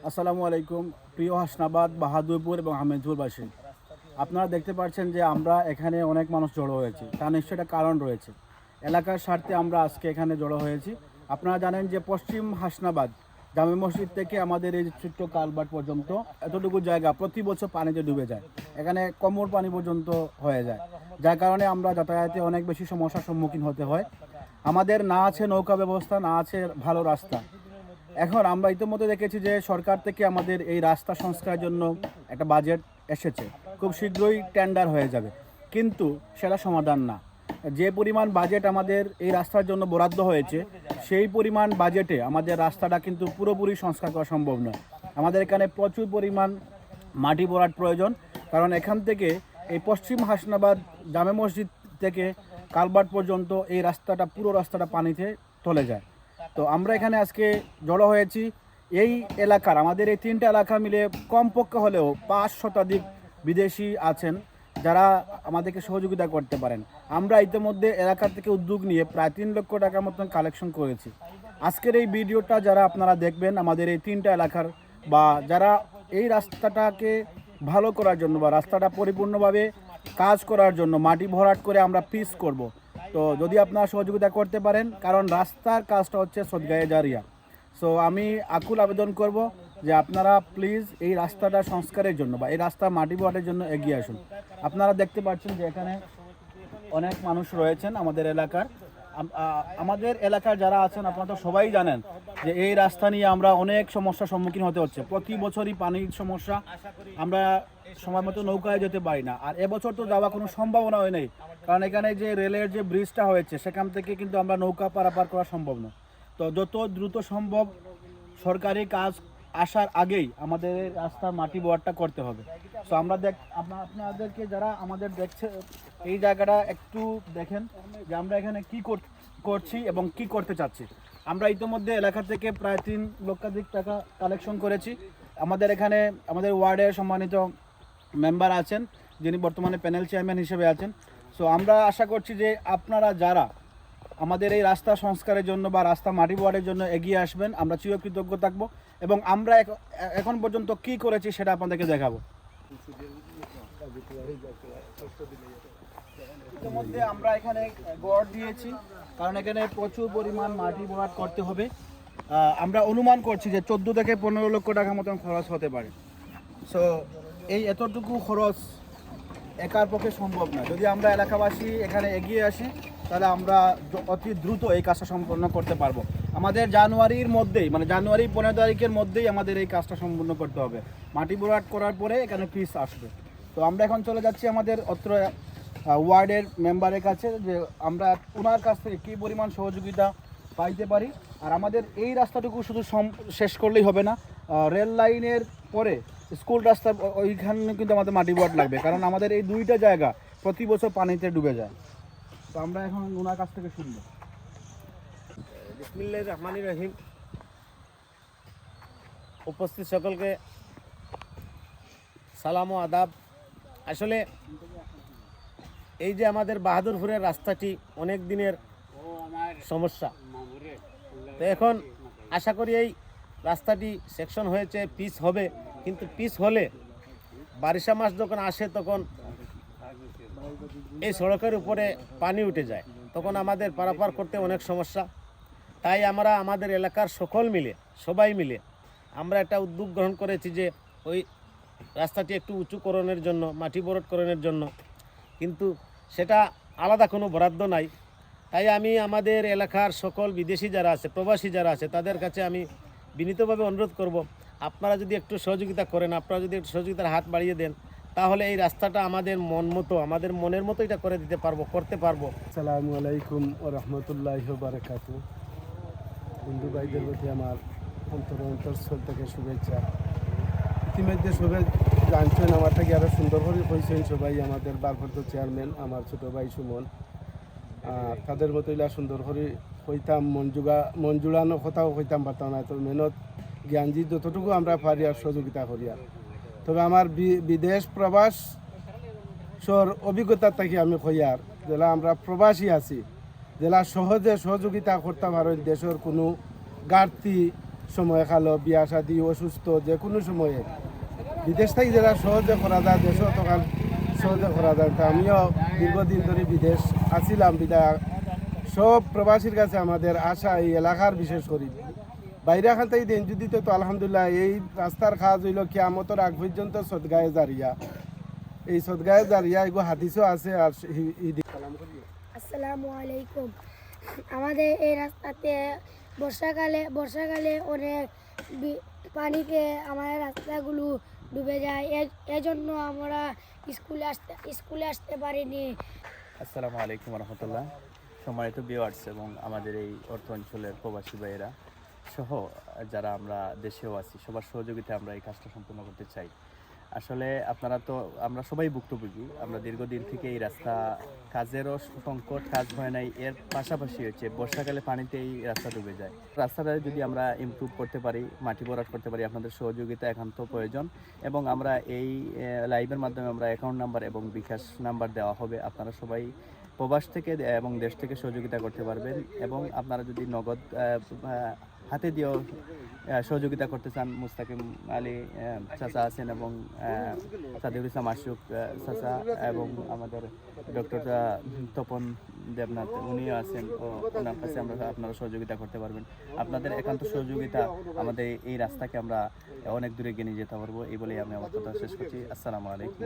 আসসালামু আলাইকুম প্রিয় হাসনাবাদ, বাহাদুরপুর এবং আহমেদপুরবাসী। আপনারা দেখতে পাচ্ছেন যে আমরা এখানে অনেক মানুষ জড়ো হয়েছি, তার নিশ্চয়ই একটা কারণ রয়েছে। এলাকার স্বার্থে আমরা আজকে এখানে জড়ো হয়েছি। আপনারা জানেন যে পশ্চিম হাসনাবাদ জামে মসজিদ থেকে আমাদের এই ছোট্ট কালভার্ট পর্যন্ত এতটুকু জায়গা প্রতি বছর পানিতে ডুবে যায়। এখানে কোমর পানি পর্যন্ত হয়ে যায়, যার কারণে আমরা যাতায়াতে অনেক বেশি সমস্যার সম্মুখীন হতে হয়। আমাদের না আছে নৌকা ব্যবস্থা, না আছে ভালো রাস্তা। এখন আমরা ইতিমধ্যে দেখেছি যে সরকার থেকে আমাদের এই রাস্তা সংস্কারের জন্য একটা বাজেট এসেছে, খুব শীঘ্রই টেন্ডার হয়ে যাবে, কিন্তু সেটা সমাধান না। যে পরিমাণ বাজেট আমাদের এই রাস্তার জন্য বরাদ্দ হয়েছে, সেই পরিমাণ বাজেটে আমাদের রাস্তাটা কিন্তু পুরোপুরি সংস্কার করা সম্ভব নয়। আমাদের এখানে প্রচুর পরিমাণ মাটি ভরাট প্রয়োজন, কারণ এখান থেকে এই পশ্চিম হাসনাবাদ জামে মসজিদ থেকে কালভার্ট পর্যন্ত এই রাস্তাটা, পুরো রাস্তাটা পানিতে চলে যায়। তো আমরা এখানে আজকে জড়ো হয়েছি। এই এলাকার, আমাদের এই তিনটা এলাকা মিলে কমপক্ষে হলেও 5 শতাধিক বিদেশি আছেন যারা আমাদেরকে সহযোগিতা করতে পারেন। আমরা ইতিমধ্যে এলাকা থেকে উদ্যোগ নিয়ে প্রায় 3 লক্ষ টাকার মতন কালেকশন করেছি। আজকের এই ভিডিওটা যারা আপনারা দেখবেন, আমাদের এই তিনটা এলাকার বা যারা এই রাস্তাটাকে ভালো করার জন্য বা রাস্তাটা পরিপূর্ণভাবে কাজ করার জন্য মাটি ভরাট করে আমরা পিচ করব। তো যদি আপনারা সহযোগিতা করতে পারেন, কারণ রাস্তার কাজটা হচ্ছে সদগায়ে জারিয়া। সো আমি আকুল আবেদন করব যে আপনারা প্লিজ এই রাস্তাটা সংস্কারের জন্য বা এই রাস্তা মাটি ভরাটের জন্য এগিয়ে আসুন। আপনারা দেখতে পাচ্ছেন যে এখানে অনেক মানুষ রয়েছেন আমাদের এলাকার। আমাদের এলাকার যারা আছেন আপনারা তো সবাই জানেন যে এই রাস্তা নিয়ে আমরা অনেক সমস্যার সম্মুখীন হতে হচ্ছে। প্রতি বছরই পানির সমস্যা, আমরা সময় মতো নৌকায় যেতে পারি না। আর এবছর তো যাওয়া কোনো সম্ভাবনা হয় নাই, কারণ এখানে যে রেলের যে ব্রিজটা হয়েছে সেখান থেকে কিন্তু আমরা নৌকা পারাপার করা সম্ভব না। তো যত দ্রুত সম্ভব সরকারি কাজ আসার আগেই আমাদের রাস্তার মাটি ভরাটটা করতে হবে। তো আমরা আপনাদেরকে যারা আমাদের দেখছে, এই জায়গাটা একটু দেখেন যে আমরা এখানে কি করছি এবং কি করতে চাচ্ছি। আমরা ইতিমধ্যে এলাকা থেকে প্রায় 3 লক্ষাধিক টাকা কালেকশন করেছি। আমাদের এখানে আমাদের ওয়ার্ডের সম্মানিত মেম্বার আছেন, যিনি বর্তমানে প্যানেল চেয়ারম্যান হিসেবে আছেন। সো আমরা আশা করছি যে আপনারা যারা আমাদের এই রাস্তা সংস্কারের জন্য বা রাস্তা মাটি ভরাটের জন্য এগিয়ে আসবেন, আমরা চিরকৃতজ্ঞ থাকবো এবং আমরা এখন পর্যন্ত কি করেছি সেটা আপনাদেরকে দেখাবো। ইতিমধ্যে আমরা এখানে গড় দিয়েছি, কারণ এখানে প্রচুর পরিমাণ মাটি ভরাট করতে হবে। আমরা অনুমান করছি যে 14 থেকে 15 লক্ষ টাকা মতন খরচ হতে পারে। সো এই এতটুকু খরচ একার পক্ষে সম্ভব না। যদি আমরা এলাকাবাসী এখানে এগিয়ে আসি, তাহলে আমরা অতি দ্রুত এই কাজটা সম্পন্ন করতে পারবো। আমাদের জানুয়ারির মধ্যেই, মানে জানুয়ারি 15 তারিখের মধ্যেই আমাদের এই কাজটা সম্পূর্ণ করতে হবে। মাটি ভরাট করার পরে এখানে পিচ আসবে। তো আমরা এখন চলে যাচ্ছি আমাদের অত্র ওয়ার্ডের মেম্বারের কাছে, যে আমরা ওনার কাছ থেকে কী পরিমাণ সহযোগিতা পাইতে পারি। আর আমাদের এই রাস্তাটুকু শুধু শেষ করলেই হবে না, রেল লাইনের পরে স্কুল রাস্তা, ওইখানে কিন্তু আমাদের মাটি ভরাট লাগবে, কারণ আমাদের এই দুইটা জায়গা প্রতি বছর পানিতে ডুবে যায়। তো আমরা এখন ওনার কাছ থেকে শুনবো। বিসমিল্লাহির রহমানির রহিম। উপস্থিত সকলকে সালাম ও আদাব। আসলে এই যে আমাদের বাহাদুরপুরের রাস্তাটি অনেক দিনের সমস্যা, তো এখন আশা করি এই রাস্তাটি সেকশন হয়েছে, পিচ হবে। কিন্তু পিচ হলে বারিশা মাস যখন আসে তখন এই সড়কের উপরে পানি উঠে যায়, তখন আমাদের পারাপার করতে অনেক সমস্যা। তাই আমরা আমাদের এলাকার সবাই মিলে আমরা একটা উদ্যোগ গ্রহণ করেছি যে ওই রাস্তাটি একটু উঁচুকরণের জন্য, মাটি ভরাটকরণের জন্য, কিন্তু সেটা আলাদা কোনো বরাদ্দ নাই। তাই আমি আমাদের এলাকার সকল বিদেশি যারা আছে, প্রবাসী যারা আছে, তাদের কাছে আমি বিনীতভাবে অনুরোধ করব, আপনারা যদি একটু সহযোগিতা করেন, আপনারা যদি একটু সহযোগিতার হাত বাড়িয়ে দেন, তাহলে এই রাস্তাটা আমাদের আমাদের মনের মতো এটা করতে পারবো। আসসালামু আলাইকুম ওয়া রাহমাতুল্লাহি ওয়া বারাকাতুহু। বন্ধু ভাইদের প্রতি আমার অন্তর থেকে শুভেচ্ছা। ইতিমধ্যে সবাই জানছেন, আমার থেকে আরও সুন্দর করে কইছেন সবাই, আমাদের ভারপ্রাপ্ত চেয়ারম্যান আমার ছোটো ভাই সুমন। তাদের মতো ইলা সুন্দর করে হইতাম, মন জুড়ানো কথাও হইতাম পারতাম না। তো মেহনত জ্ঞানজি যতটুকু আমরা পারি আর সহযোগিতা করি। আর তবে আমার বিদেশ প্রবাস অভিজ্ঞতা থেকে আমি কইয়ার, যেলা আমরা প্রবাসী আছি, যেলা সহজে সহযোগিতা করতে পারেন, দেশের কোনো ঘাটতি সময় খালো বিয়া শাদী অসুস্থ যে কোনো সময়ে বিদেশ থেকে যারা সহজে করা যায় দেশেও তখন সহজে করা যায়। তো আমিও দীর্ঘদিন ধরে বিদেশ আছিলাম বিদায় সব প্রবাসীর কাছে আমাদের আশা এই এলাকার বিশেষ করি বাইরে এখান থেকে দিন যদি তো আলহামদুলিল্লাহ এই রাস্তার কাজ হইল কিয়ামতের আগ পর্যন্ত সদগায়ে জারিয়া এই সদগায়ে জারিয়া এগো হাদিসও আছে আর আসসালামু আলাইকুম। আমাদের এই রাস্তাতে বর্ষাকালে অনেক পানিতে আমাদের রাস্তাগুলো ডুবে যায়, এজন্য আমরা স্কুলে আসতে পারিনি। আসসালামু আলাইকুম রহমতুল্লাহ। সম্মানিত ভিউয়ার্স এবং আমাদের এই অর্থ অঞ্চলের প্রবাসী ভাইয়েরা সহ যারা আমরা দেশেও আছি, সবার সহযোগিতায় আমরা এই কাজটা সম্পূর্ণ করতে চাই। আসলে আমরা সবাই ভুক্তভোগী। আমরা দীর্ঘদিন থেকে এই রাস্তা কাজেরও সংকট, কাজ হয় নাই, এর পাশাপাশি হচ্ছে বর্ষাকালে পানিতে এই রাস্তা ডুবে যায়। রাস্তাটা যদি আমরা ইমপ্রুভ করতে পারি, মাটি ভরাট করতে পারি, আপনাদের সহযোগিতা একান্ত প্রয়োজন। এবং আমরা এই লাইভের মাধ্যমে আমরা অ্যাকাউন্ট নাম্বার এবং বিকাশ নাম্বার দেওয়া হবে। আপনারা সবাই প্রবাস থেকে এবং দেশ থেকে সহযোগিতা করতে পারবেন। এবং আপনারা যদি নগদ হাতে দিয়েও সহযোগিতা করতে চান, মুস্তাকিম আলী চাচা আছেন এবং সাদিউল ইসলাম আশুক চাচা এবং আমাদের ডক্টর তপন দেবনাথ উনিও আছেন, ও ওনার কাছে আপনারা সহযোগিতা করতে পারবেন। আপনাদের একান্ত সহযোগিতা আমাদের এই রাস্তাকে আমরা অনেক দূরে এগিয়ে নিয়ে যেতে পারবো। এই বলেই আমি আমার কথা শেষ করছি। আসসালামু আলাইকুম।